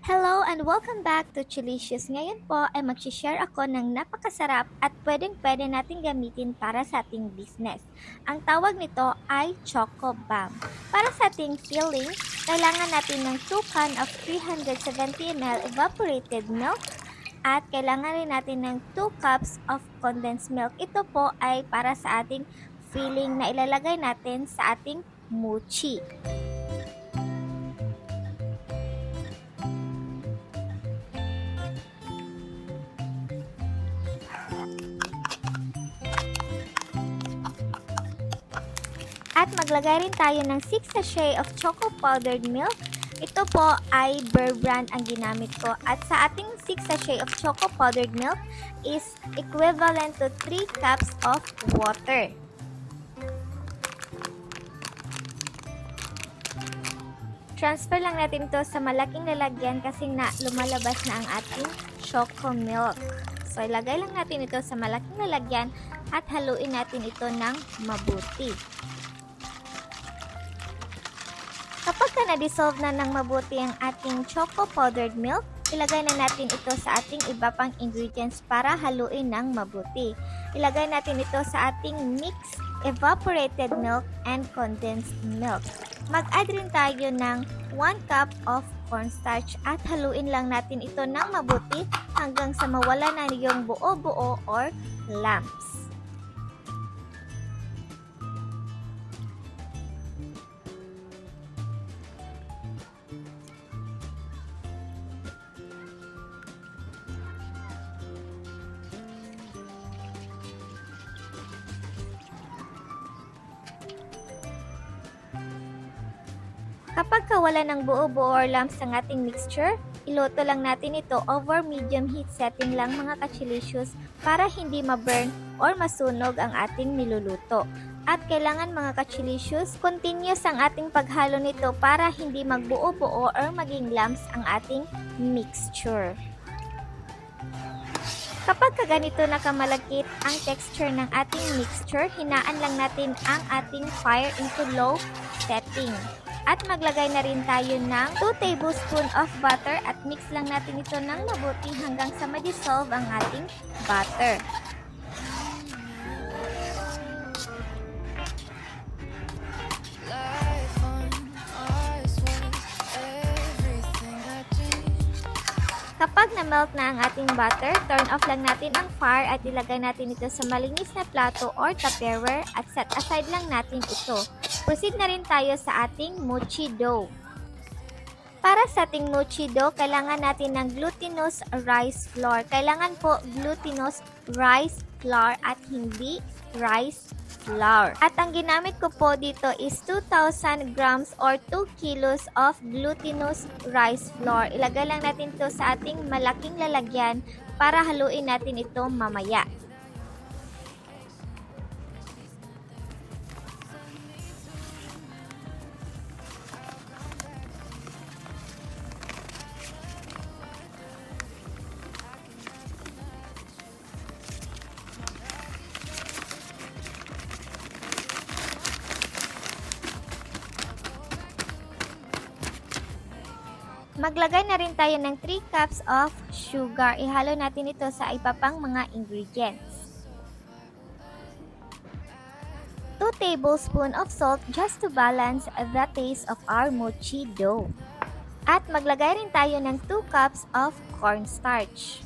Hello and welcome back to Chelicious. Ngayon po ay mag-share ako ng napakasarap at pwedeng-pwede natin gamitin para sa ating business. Ang tawag nito ay Choco Bomb. Para sa ating filling, kailangan natin ng 2 can of 370 ml evaporated milk at kailangan rin natin ng 2 cups of condensed milk. Ito po ay para sa ating filling na ilalagay natin sa ating mochi. At maglagay rin tayo ng 6 sachet of choco powdered milk. Ito po ay Bear Brand ang ginamit ko. At sa ating 6 sachet of choco powdered milk is equivalent to 3 cups of water. Transfer lang natin to sa malaking lalagyan kasi na lumalabas na ang ating choco milk. So ilagay lang natin ito sa malaking lalagyan at haluin natin ito ng mabuti. Kapag na-dissolve na ng mabuti ang ating choco powdered milk, ilagay na natin ito sa ating iba pang ingredients para haluin ng mabuti. Ilagay natin ito sa ating mixed evaporated milk and condensed milk. Mag-add rin tayo ng 1 cup of cornstarch at haluin lang natin ito ng mabuti hanggang sa mawala na yung buo-buo or lumps. Kapag wala ng buo-buo or lumps ang ating mixture, iluto lang natin ito over medium heat setting lang mga ka-Chelicious para hindi ma-burn or masunog ang ating niluluto. At kailangan mga ka-Chelicious, continuous ang ating paghalo nito para hindi magbuo-buo or maging lumps ang ating mixture. Kapag ganito na kamalagkit ang texture ng ating mixture, hinaan lang natin ang ating fire into low setting. At maglagay na rin tayo ng 2 tablespoon of butter at mix lang natin ito ng mabuti hanggang sa ma-dissolve ang ating butter. Kapag na-melt na ang ating butter, turn off lang natin ang fire at ilagay natin ito sa malinis na plato or tupperware at set aside lang natin ito. Proceed na rin tayo sa ating mochi dough. Para sa ating mochi dough, kailangan natin ng glutinous rice flour. Kailangan po glutinous rice flour at hindi rice flour. At ang ginamit ko po dito is 2,000 grams or 2 kilos of glutinous rice flour. Ilagay lang natin ito sa ating malaking lalagyan para haluin natin ito mamaya. Maglagay na rin tayo ng 3 cups of sugar. Ihalo natin ito sa iba pang mga ingredients. 2 tablespoons of salt just to balance the taste of our mochi dough. At maglagay rin tayo ng 2 cups of cornstarch.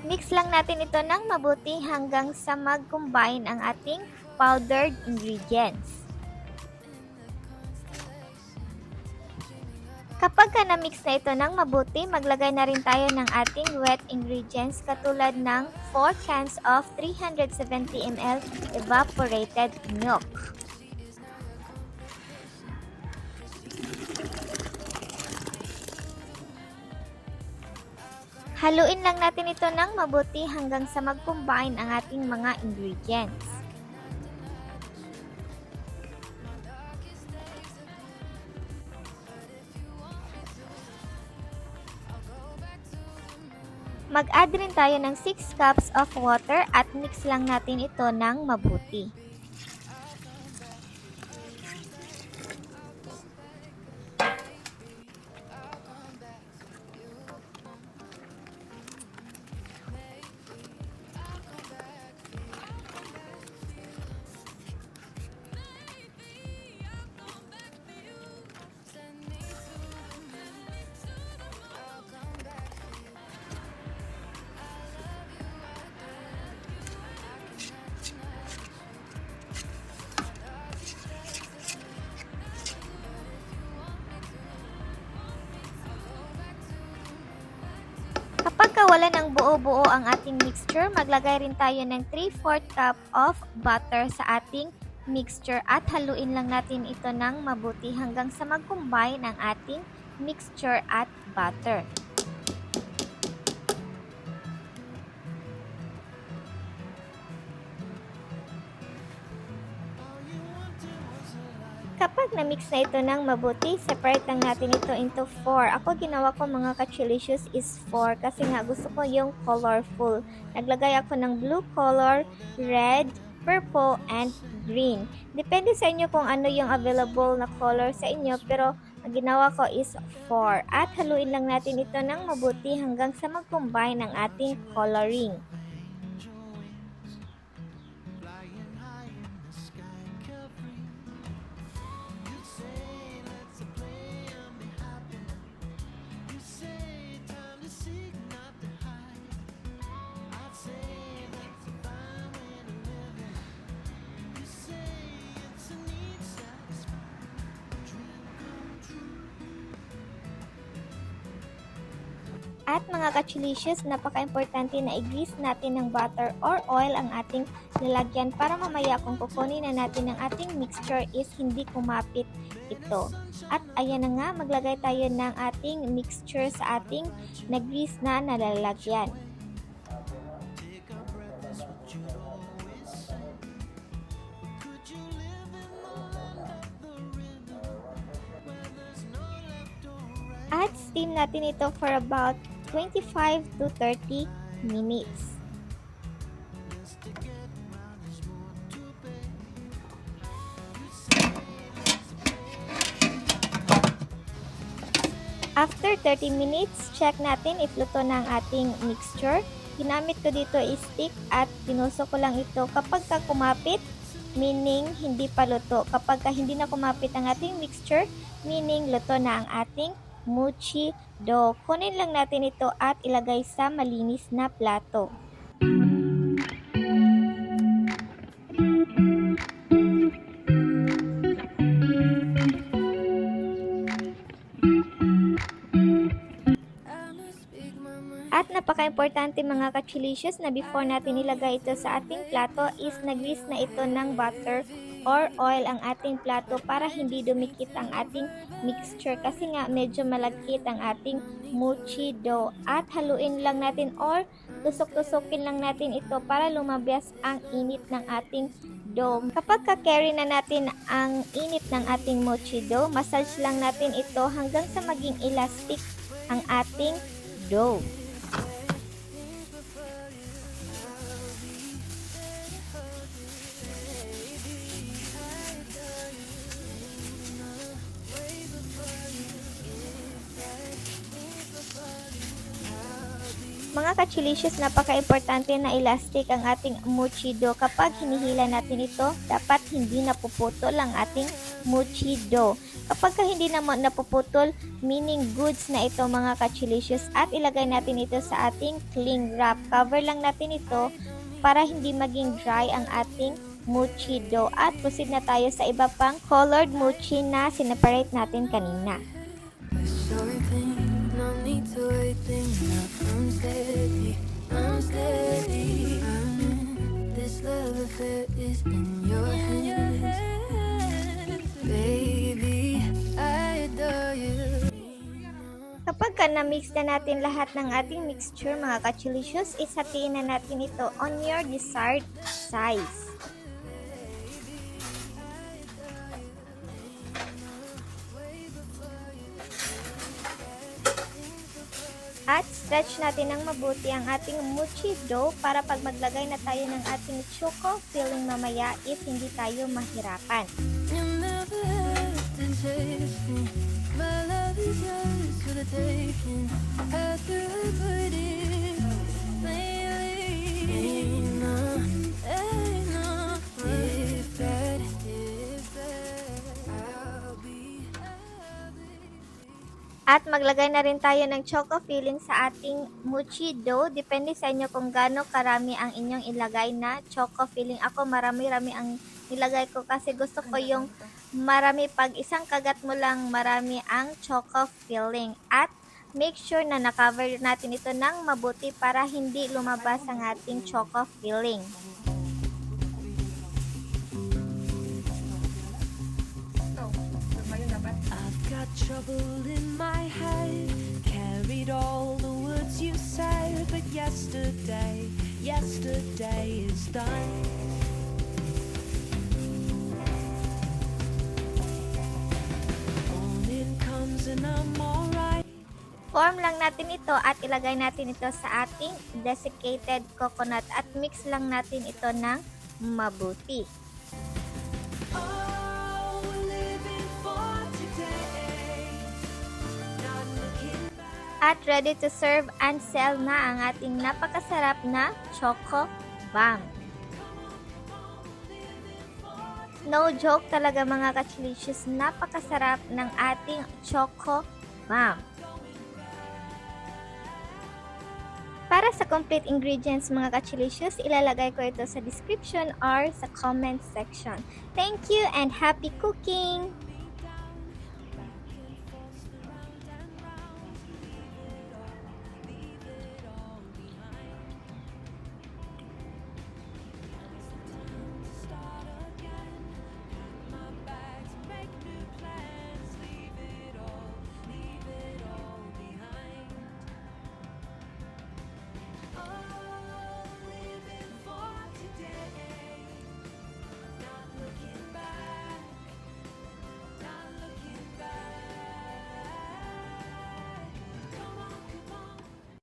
Mix lang natin ito ng mabuti hanggang sa mag-combine ang ating powdered ingredients. Kapag na-mix na ito ng mabuti, maglagay na rin tayo ng ating wet ingredients katulad ng 4 cans of 370 ml evaporated milk. Haluin lang natin ito ng mabuti hanggang sa mag-combine ang ating mga ingredients. Mag-add rin tayo ng 6 cups of water at mix lang natin ito ng mabuti. wala ng buo-buo ang ating mixture, maglagay rin tayo ng 3/4 cup of butter sa ating mixture at haluin lang natin ito ng mabuti hanggang sa mag-combine ang ating mixture at butter. Kapag na-mix na ito ng mabuti, separate lang natin ito into 4. Ako ginawa ko mga ka-Chelicious is 4 kasi nga gusto ko yung colorful. Naglagay ako ng blue color, red, purple, and green. Depende sa inyo kung ano yung available na color sa inyo, pero ang ginawa ko is 4. At haluin lang natin ito ng mabuti hanggang sa mag-combine ang ating coloring. At mga ka-Chelicious, napaka-importante na i-grease natin ng butter or oil ang ating lalagyan para mamaya kung kukunin na natin ang ating mixture is hindi kumapit ito. At ayan na nga, maglagay tayo ng ating mixture sa ating na-grease na nalalagyan. At steam natin ito for about 25 to 30 minutes. After 30 minutes, check natin if luto na ang ating mixture. Ginamit ko dito is stick at tinusok ko lang ito. Kapag kumapit, meaning hindi pa luto. Kapag hindi na kumapit ang ating mixture, meaning luto na ang ating mochi dough. Kunin lang natin ito at ilagay sa malinis na plato. At napaka-importante mga ka-Chelicious na before natin ilagay ito sa ating plato is nag-grease na ito ng butter or oil ang ating plato para hindi dumikit ang ating mixture kasi nga medyo malagkit ang ating mochi dough. At haluin lang natin or tusok-tusokin lang natin ito para lumabas ang init ng ating dough. Kapag ka-carry na natin ang init ng ating mochi dough, massage lang natin ito hanggang sa maging elastic ang ating dough. Mga ka-Chelicious, napaka-importante na elastic ang ating mochi dough. Kapag hinihila natin ito, dapat hindi napuputol ang ating mochi dough. Kapag hindi naman napuputol, meaning goods na ito mga ka-Chelicious. At ilagay natin ito sa ating cling wrap. Cover lang natin ito para hindi maging dry ang ating mochi dough. At proceed na tayo sa iba pang colored mochi na sineparate natin kanina. No need to wait, I'm steady, this love affair is in your hands, baby, I adore you. Kapag na-mix na natin lahat ng ating mixture mga ka-Chelicious, ishatiin na natin ito on your desired size. At stretch natin ng mabuti ang ating mochi dough para pag maglagay na tayo ng ating choco filling mamaya is hindi tayo mahirapan. At maglagay na rin tayo ng choco filling sa ating mochi dough. Depende sa inyo kung gaano karami ang inyong ilagay na choco filling. Ako marami-rami ang nilagay ko kasi gusto ko yung marami, pag isang kagat mo lang marami ang choco filling. At make sure na na-cover natin ito ng mabuti para hindi lumabas ang ating choco filling. I've got trouble in my head, carried all the words you said, but yesterday is done. Morning comes and I'm alright. Form lang natin ito at ilagay natin ito sa ating desiccated coconut at mix lang natin ito ng mabuti. Oh, we're living for today, not looking back. At ready to serve and sell na ang ating napakasarap na Choco Bomb. No joke talaga mga ka-Chelicious, napakasarap ng ating Choco Bomb. Para sa complete ingredients mga ka-Chelicious, ilalagay ko ito sa description or sa comment section. Thank you and happy cooking!